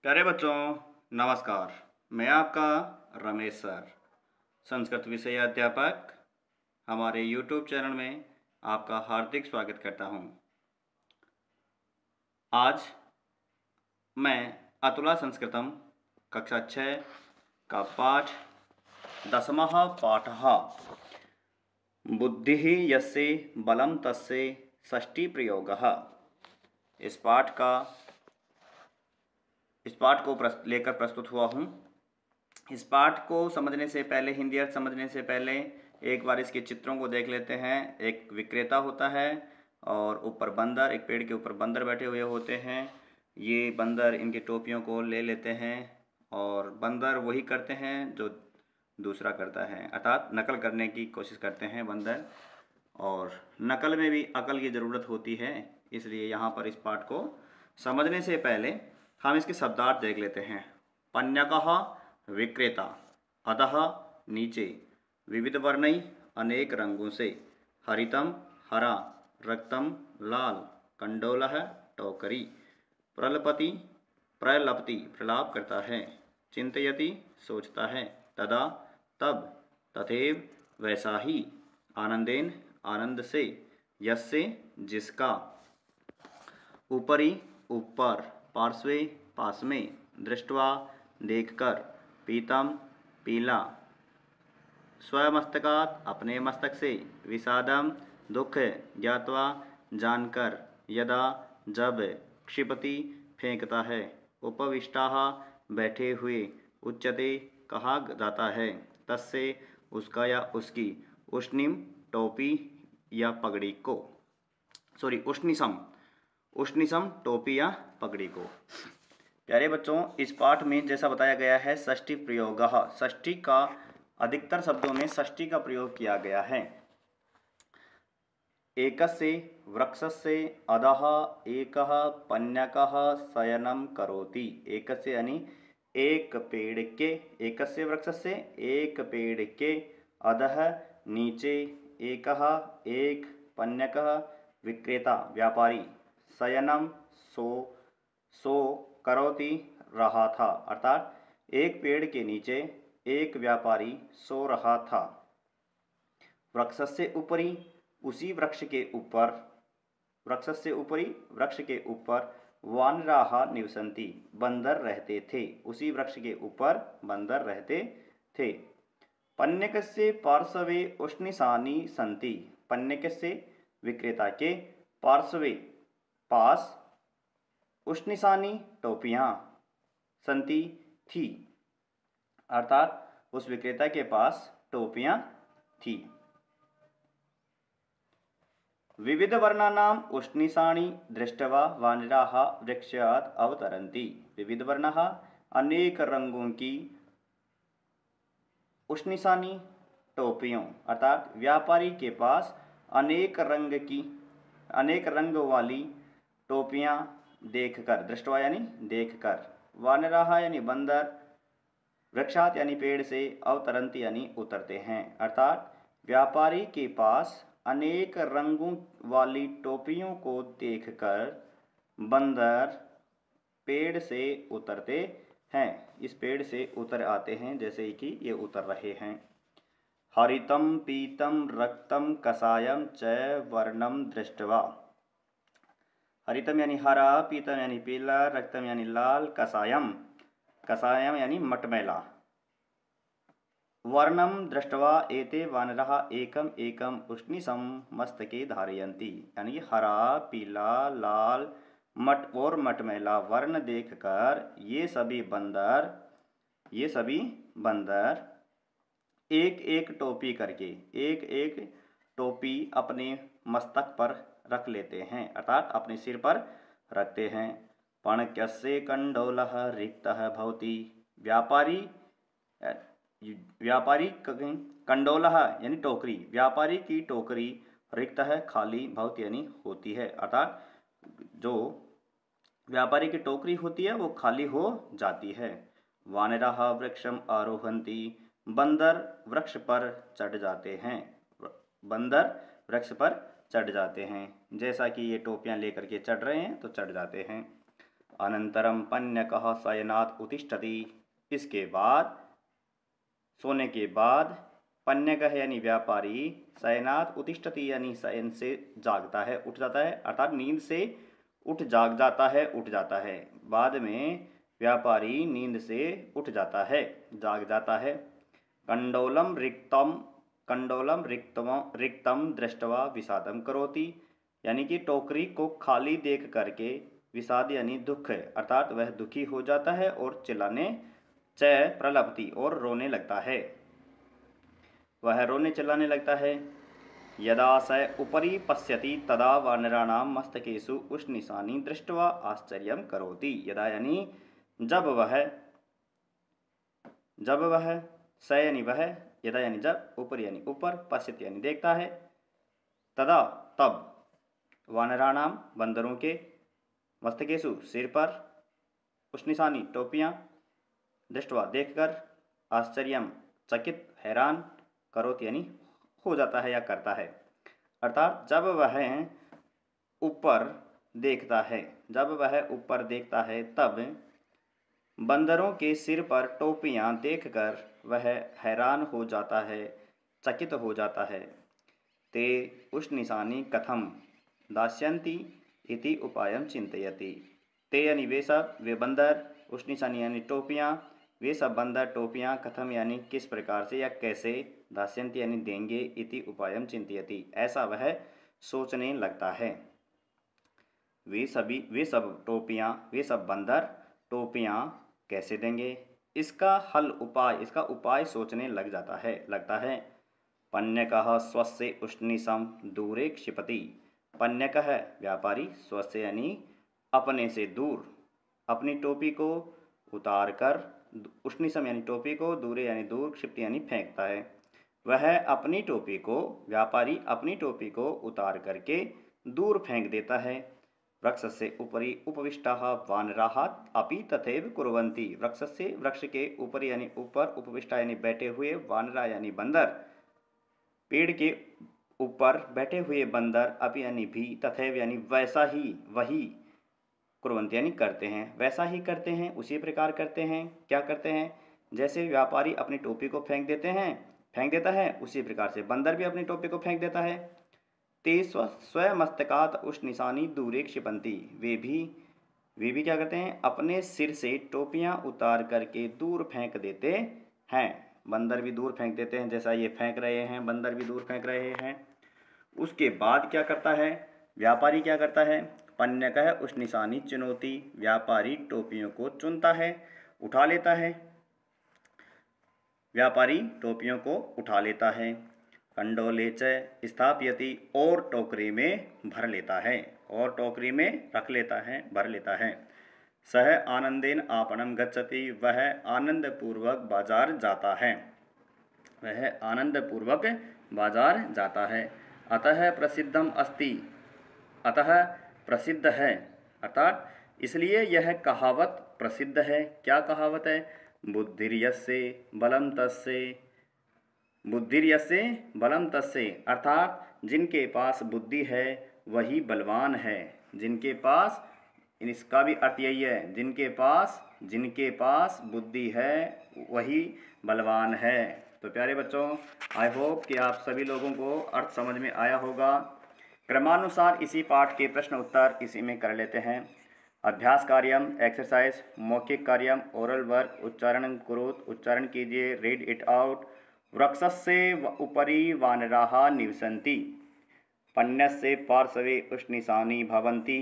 प्यारे बच्चों, नमस्कार। मैं आपका रमेश सर, संस्कृत विषय अध्यापक, हमारे YouTube चैनल में आपका हार्दिक स्वागत करता हूं। आज मैं अतुला संस्कृतम कक्षा 6 का पाठ 10वां पाठः बुद्धिः यस्य बलं तस्य षष्ठी प्रयोगः इस पाठ को लेकर प्रस्तुत हुआ हूँ। इस पाठ को समझने से पहले, हिंदी अर्थ समझने से पहले एक बार इसके चित्रों को देख लेते हैं। एक विक्रेता होता है और ऊपर बंदर, एक पेड़ के ऊपर बंदर बैठे हुए होते हैं। ये बंदर इनकी टोपियों को ले लेते हैं और बंदर वही करते हैं जो दूसरा करता है, अर्थात नकल करने की कोशिश करते हैं बंदर। और नकल में भी अकल की ज़रूरत होती है, इसलिए यहाँ पर इस पाठ को समझने से पहले हम इसके शब्दार्थ देख लेते हैं। पन्यकः विक्रेता, अधः नीचे, विविध वर्णै अनेक रंगों से, हरितम हरा, रक्तम लाल, कंडोलः टोकरी, प्रलपति प्रलपति प्रलाप करता है, चिंतयति सोचता है, तदा तब, तथैव वैसा ही, आनंदेन आनंद से, यस्य जिसका, ऊपरी ऊपर, पार्श्वे पास में, दृष्ट्वा देखकर, पीतम पीला, स्वमस्तकात् अपने मस्तक से, विषादम दुख, ज्ञात्वा जानकर, यदा जब, क्षिपति फेंकता है, उपविष्टाः बैठे हुए, उच्यते कहा जाता है, तस्से उसका या उसकी, उष्णिम टोपी या पगड़ी को, उष्णिसम टोपी या पगड़ी को। प्यारे बच्चों, इस पाठ में जैसा बताया गया है षष्ठी प्रयोगः, षष्ठी का अधिकतर शब्दों में षष्ठी का प्रयोग किया गया है। एकस्य वृक्षस्य अधः एकः पन्यकः शयनं करोति। एकस्य यानी एक पेड़ के, एकस्य वृक्षस्य एक पेड़ के, अधः नीचे, एकः एक, पन्यकः विक्रेता व्यापारी, शयनम सो करोति रहा था, अर्थात एक पेड़ के नीचे एक व्यापारी सो रहा था। वृक्षस्य ऊपरी, उसी वृक्ष के ऊपर, वृक्षस्य ऊपरी वृक्ष के ऊपर, वानराः निवसन्ति बंदर रहते थे, उसी वृक्ष के ऊपर बंदर रहते थे। पन्यकस्य पार्श्वे उष्णिसानि सन्ति, पन्यकस्य विक्रेता के पार्श्वे पास, उष्णिसानि टोपियाँ, संति थी, अर्थात उस विक्रेता के पास टोपियाँ थी। विविध वर्णानाम उष्णिसानि दृष्ट्वा वानराः वृक्षात् अवतरन्ति। विविध वर्णाः अनेक रंगों की, उष्णिसानि टोपियों, अर्थात व्यापारी के पास अनेक रंग वाली टोपियाँ देखकर, दृष्टवा यानी देखकर, वानराः यानी बंदर, वृक्षात यानी पेड़ से, अवतरंती यानी उतरते हैं, अर्थात व्यापारी के पास अनेक रंगों वाली टोपियों को देखकर बंदर पेड़ से उतरते हैं। इस पेड़ से उतर आते हैं, जैसे कि ये उतर रहे हैं। हरितम पीतम रक्तम कसायम च वर्णम दृष्ट्वा। हरितम यानी हरा, पीतम यानी पीला, रक्तम यानी लाल, कसायम, कसायम यानी मटमैला, वर्णम दृष्ट्वा एते वानराः एकम एकम उष्णिसम मस्तके धारयन्ति, यानी हरा, पीला, लाल, मटमैला वर्ण देखकर ये सभी बंदर एक एक टोपी करके, एक एक टोपी अपने मस्तक पर रख लेते हैं, अर्थात अपने सिर पर रखते हैं। पणक्यस्य कंडोलः रिक्तः भवति। व्यापारी कंडोलः यानी टोकरी, व्यापारी की टोकरी, रिक्त है खाली, भवति यानी होती है, अर्थात जो व्यापारी की टोकरी होती है वो खाली हो जाती है। वानराः वृक्षम आरोहन्ति। बंदर वृक्ष पर चढ़ जाते हैं, बंदर वृक्ष पर चढ़ जाते हैं, जैसा कि ये टोपियां लेकर के चढ़ रहे हैं तो चढ़ जाते हैं। अनंतरम पन्यकः शयनात् उत्तिष्ठति। इसके बाद, सोने के बाद, पन्यकः यानी व्यापारी, शयनात् उत्तिष्ठति यानी शयन से जागता है, उठ जाता है, अर्थात नींद से उठ जाग जाता है, उठ जाता है। बाद में व्यापारी नींद से उठ जाता है, जाग जाता है। कंडोलम रिक्तम दृष्ट्वा विषादम करोति, यानी कि टोकरी को खाली देख करके विषाद यानी दुख, अर्थात वह दुखी हो जाता है और प्रलपति और रोने लगता है, वह रोने चिल्लाने लगता है। यदा स उपरि पश्यति तदा वानराणां मस्तकेषु उष्णनिशानि दृष्ट्वा आश्चर्यं करोति। यदा यानी जब वह, स यानी वह, यदा यानी जब, ऊपर यानी ऊपर, पश्यति यानी देखता है, तदा तब, वानराणाम बंदरों के, मस्तकेषु सिर पर, उष्णनिशानि टोपियाँ, दृष्ट्वा देखकर, आश्चर्यम चकित हैरान, करोति यानी हो जाता है या करता है, अर्थात जब वह ऊपर देखता है, तब बंदरों के सिर पर टोपियां देखकर वह हैरान हो जाता है, चकित हो जाता है। ते उष्णनिशानि कथम दास्यन्ति इति उपायं चिंतयति। ते यानी वे सब, वे बंदर, उष्णनिशानि यानी टोपियां, वे सब बंदर टोपियां, कथम यानी किस प्रकार से या कैसे, दास्यन्ति यानी देंगे, इति उपायम चिंतयति ऐसा वह सोचने लगता है। वे सब टोपियां, वे सब बंदर टोपियां कैसे देंगे, इसका उपाय सोचने लगता है। पन्यकः स्वस्य उष्णनिशं दूरे क्षिपति। पन्यकः व्यापारी, स्वस्य यानी अपने से दूर, अपनी टोपी को उतार कर, उष्णनिशं यानी टोपी को, दूरे यानी दूर, क्षिपति यानी फेंकता है। वह अपनी टोपी को, व्यापारी अपनी टोपी को उतार करके दूर फेंक देता है। वृक्षस्य उपरि उपविष्टाः वानराः अपि तथैव कुर्वन्ति। वृक्ष के ऊपरी यानी ऊपर, उपविष्टा यानी बैठे हुए, वानरा यानी बंदर, पेड़ के ऊपर बैठे हुए बंदर, अपि यानी भी, तथैव यानी वैसा ही, वही, कुर्वन्ति यानी करते हैं, वैसा ही करते हैं, उसी प्रकार करते हैं। क्या करते हैं? जैसे व्यापारी अपनी टोपी को फेंक देता है, उसी प्रकार से बंदर भी अपनी टोपी को फेंक देता है। ते स्वमस्तकात् उष्णनिशानि दूरे क्षिपन्ति। वे भी क्या करते हैं? अपने सिर से टोपियां उतार करके दूर फेंक देते हैं। बंदर भी दूर फेंक देते हैं, जैसा ये फेंक रहे हैं, बंदर भी दूर फेंक रहे हैं। उसके बाद क्या करता है? व्यापारी क्या करता है? पन्यकः उष्णनिशानि चुनोति। व्यापारी टोपियों को चुनता है, उठा लेता है। व्यापारी टोपियों को उठा लेता है। कंडोले च स्थापयति, और टोकरी में भर लेता है, और टोकरी में रख लेता है, भर लेता है। सह आनंदेन आपणम गच्छति। वह आनंद पूर्वक बाजार जाता है, वह आनंद पूर्वक बाजार जाता है। अतः प्रसिद्धम अस्ति, अतः प्रसिद्ध है, अर्थात इसलिए यह कहावत प्रसिद्ध है। क्या कहावत है? बुद्धिर्यस्य बलं तस्य, बुद्धिर्यस्य बलं तस्य, अर्थात जिनके पास बुद्धि है वही बलवान है। जिनके पास, इसका भी अर्थ यही है, जिनके पास बुद्धि है वही बलवान है। तो प्यारे बच्चों, आई होप कि आप सभी लोगों को अर्थ समझ में आया होगा। क्रमानुसार इसी पाठ के प्रश्न उत्तर इसी में कर लेते हैं। अभ्यास कार्यम, एक्सरसाइज, मौखिक कार्यम, ओरल वर्क, उच्चारण कुरुत, उच्चारण कीजिए, रीड इट आउट। वृक्षस्य उपरि वानराः निवसन्ति। पन्यस्य पार्श्वे उष्णनिशानि भवन्ति।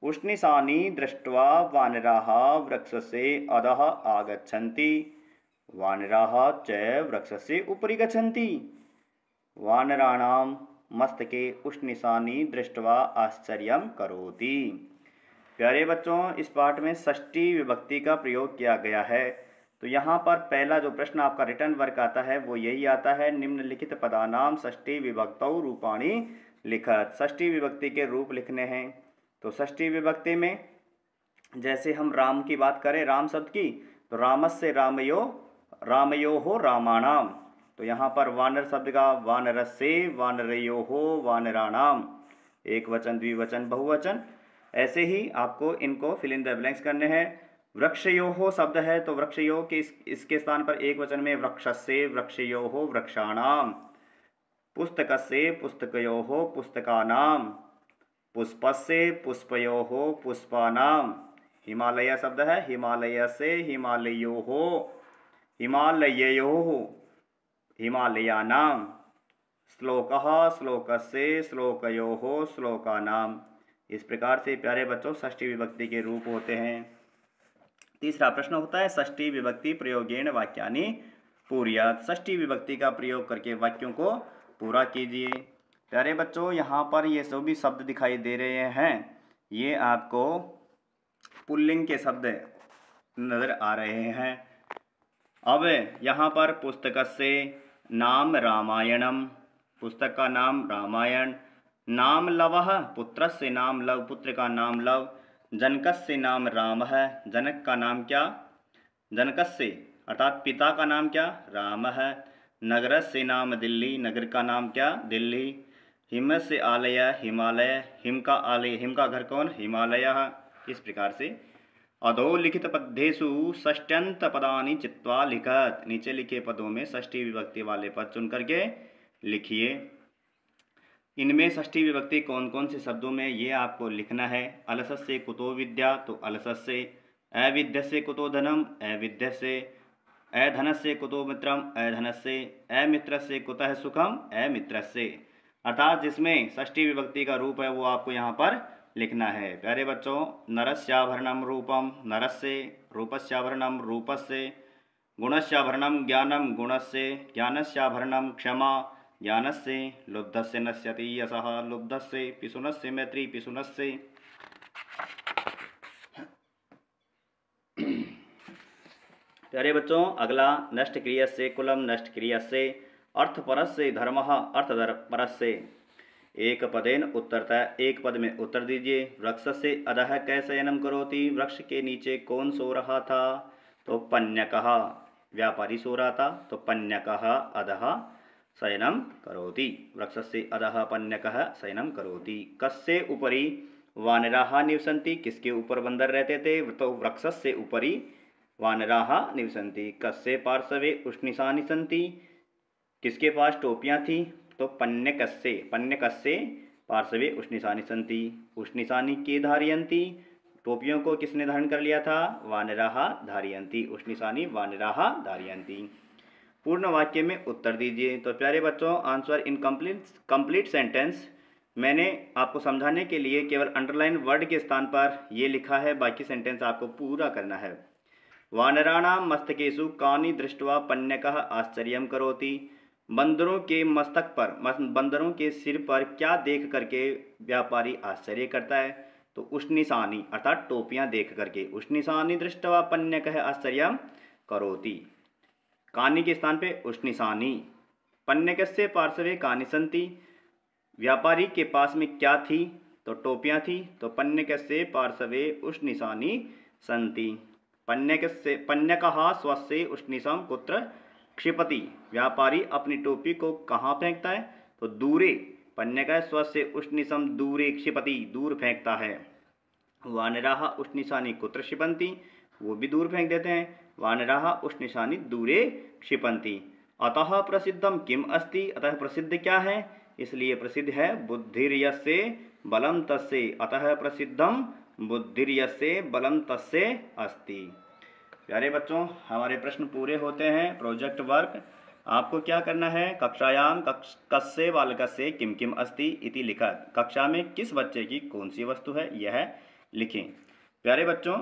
उष्णनिशानि दृष्ट्वा वानराः वृक्षस्य अधः आगच्छन्ति। वानराः च वृक्षस्य उपरि गच्छन्ति। वानराणां मस्तके उष्णनिशानि दृष्ट्वा आश्चर्यं करोति। प्यारे बच्चों, इस पाठ में षष्ठी विभक्ति का प्रयोग किया गया है। तो यहाँ पर पहला जो प्रश्न आपका रिटर्न वर्क आता है वो यही आता है, निम्नलिखित पदानाम षष्ठी विभक्तौ रूपाणि लिखत। षष्ठी विभक्ति के रूप लिखने हैं। तो षष्ठी विभक्ति में जैसे हम राम की बात करें, राम शब्द की, तो रामस्य रामयोः रामाणाम। तो यहाँ पर वानर शब्द का वानरस्य वानरयोः वानराणाम, एक वचन, द्विवचन, बहुवचन। ऐसे ही आपको इनको फिल इन द ब्लैंक्स करने हैं। वृक्षयोः शब्द है तो वृक्षयोः के इसके स्थान पर एक वचन में वृक्षस्य वृक्षयोः वृक्षाणाम, पुस्तकस्य पुस्तकयोः पुस्तकानाम, पुष्पस्य पुष्पयोः पुष्पानाम। हिमालय शब्द है हिमालयस्य हिमालयोः हिमालययोः हिमालयानाम, श्लोकः श्लोकस्य श्लोकयोः श्लोकानाम। इस प्रकार से प्यारे बच्चों षष्ठी विभक्ति के रूप होते हैं। तीसरा प्रश्न होता है षष्ठी विभक्ति प्रयोगेण वाक्यानि पूर्यात्। षष्ठी विभक्ति का प्रयोग करके वाक्यों को पूरा कीजिए। प्यारे बच्चों यहाँ पर ये जो भी शब्द दिखाई दे रहे हैं ये आपको पुल्लिंग के शब्द नजर आ रहे हैं। अब यहाँ पर पुस्तकस्य नाम रामायणम, पुस्तक का नाम रामायण। नाम लवः, पुत्रस्य नाम लव, पुत्र का नाम लव। जनकस्य नाम राम है, जनक का नाम क्या? जनकस्य अर्थात पिता का नाम क्या? राम है। नगरस्य नाम दिल्ली, नगर का नाम क्या? दिल्ली। हिमस्य आलय हिमालय, हिम का आलय, हिम का घर कौन? हिमालय। इस प्रकार से अधोलिखित पदेषु षष्ट्यंत पदानि चित्वा लिखत। नीचे लिखे पदों में षष्ठी विभक्ति वाले पद चुन करके लिखिए। इनमें षष्ठी विभक्ति कौन कौन से शब्दों में ये आपको लिखना है। अलसस्य कुतो विद्या तो अलसस्य, अविद्यस्य कुतो धनम अविद्यस्य, अधनस्य कुतो मित्रम अधनस्य, अमित्रस्य कुतः सुखम अमित्रस्य। अर्थात जिसमें षष्ठी विभक्ति का रूप है वो आपको यहाँ पर लिखना है। प्यारे बच्चों नरस्याभरणम रूपम नरस्य, रूपस्याभरणम रूपस्य, गुणस्याभरणम ज्ञानम गुणस्य, ज्ञानस्याभरणम क्षमा ज्ञानस्य, लुब्धस्य नश्यति यशः लुब्धस्य, पिशुनस्य मैत्री पिशुनस्य। प्यारे बच्चों अगला नष्ट क्रियस्य कुलम नष्ट क्रियस्य, अर्थपरस्य धर्मः अर्थपरस्य। एक पदेन उत्तरतः, एक पद में उत्तर दीजिए। वृक्ष से अधः कै शयनम करोति, वृक्ष के नीचे कौन सो रहा था? तो पन्यकः, व्यापारी सो रहा था तो पन्यकः अधः शयनम करोति, वृक्ष से अधः पन्यकः शयनम करोति। कस्य उपरि वानराः निवसन्ति, किसके ऊपर बंदर रहते थे? तो वृक्ष से उपरि वानराः निवसन्ति। कस्य पार्श्वे उष्णिशानि सन्ति, किसके पास टोपियां थी? तो पन्यकस्य, पन्यकस्य पार्श्वे उष्णिशानि सन्ति। उष्णिशानि के धारयन्ति, टोपियों को किसने धारण कर लिया था? वानराः धारयन्ति, उष्णिशानि वानराः धारयन्ति। पूर्ण वाक्य में उत्तर दीजिए। तो प्यारे बच्चों आंसर इन कंप्लीट सेंटेंस मैंने आपको समझाने के लिए केवल अंडरलाइन वर्ड के स्थान पर ये लिखा है, बाकी सेंटेंस आपको पूरा करना है। वानराणां मस्तकेषु कानि दृष्ट्वा पन्यकः आश्चर्यं करोति, बंदरों के मस्तक पर, बंदरों के सिर पर क्या देख करके व्यापारी आश्चर्य करता है? तो उष्णिशानि अर्थात टोपियां देख करके। उष्णिशानि दृष्ट्वा पन्यकः आश्चर्यं करोति, कानि के स्थान पे उष्णिशानि। पन्यकस्य पार्श्वे कानि सन्ति, व्यापारी के पास में क्या थी? तो टोपियां थी, तो पन्यकस्य पार्श्वे उष्णिशानि सन्ति। पन्यकः स्वस्य उष्णिशं कुत्र क्षिपति, व्यापारी अपनी टोपी को कहाँ फेंकता है? तो दूरे, पन्यकः स्वस्य उष्णिशं दूरे क्षिपति, दूर फेंकता है। वानराः उष्णिशानि कुत्र क्षिपन्ति, वो भी दूर फेंक देते हैं। वानराः उष्णिशानि दूरे क्षिपन्ति। अतः प्रसिद्धम किम अस्ति, अतः प्रसिद्ध क्या है? इसलिए प्रसिद्ध है बुद्धिर्यस्य बलम तस्य, अतः प्रसिद्धम बुद्धिर्यस्य बलम तस्य अस्ति। प्यारे बच्चों हमारे प्रश्न पूरे होते हैं। प्रोजेक्ट वर्क आपको क्या करना है? कक्षायाम कस्य बालकस्य किम किम अस्ति इति लिखत, कक्षा में किस बच्चे की कौन सी वस्तु है यह लिखें। प्यारे बच्चों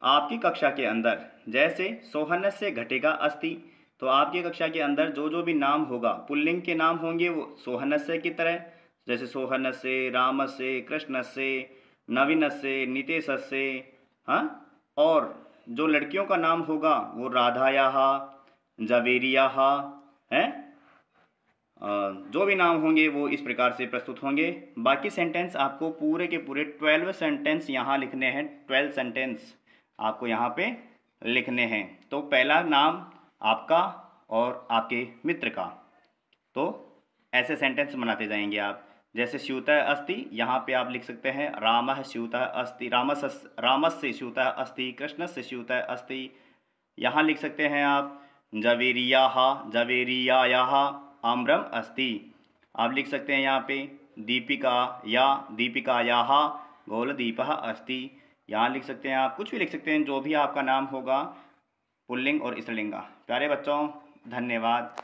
आपकी कक्षा के अंदर जैसे सोहनस्य घटिका अस्ति, तो आपकी कक्षा के अंदर जो जो भी नाम होगा पुल्लिंग के नाम होंगे वो सोहनस्य की तरह, जैसे सोहनस्य, रामस्य, कृष्णस्य, नवीनस्य, नितेशस्य। हाँ, और जो लड़कियों का नाम होगा वो राधायाः, जवेरियाः हैं, जो भी नाम होंगे वो इस प्रकार से प्रस्तुत होंगे। बाकी सेंटेंस आपको पूरे के पूरे 12 सेंटेंस यहाँ लिखने हैं। 12 सेंटेंस आपको यहाँ पे लिखने हैं। तो पहला नाम आपका और आपके मित्र का, तो ऐसे सेंटेंस बनाते जाएंगे आप। जैसे स्यूतः अस्ति, यहाँ पे आप लिख सकते हैं रामः स्यूतः अस्ति, रामस्य स्यूतः अस्ति, कृष्णस्य स्यूतः अस्ति। यहाँ लिख सकते हैं आप जवेरियाः जवेरियायाः आम्रम अस्ति। आप लिख सकते हैं यहाँ पे दीपिकायाः गोलदीपः अस्ति। यहाँ लिख सकते हैं आप, कुछ भी लिख सकते हैं, जो भी आपका नाम होगा पुल्लिंग और स्त्रीलिंग का। प्यारे बच्चों, धन्यवाद।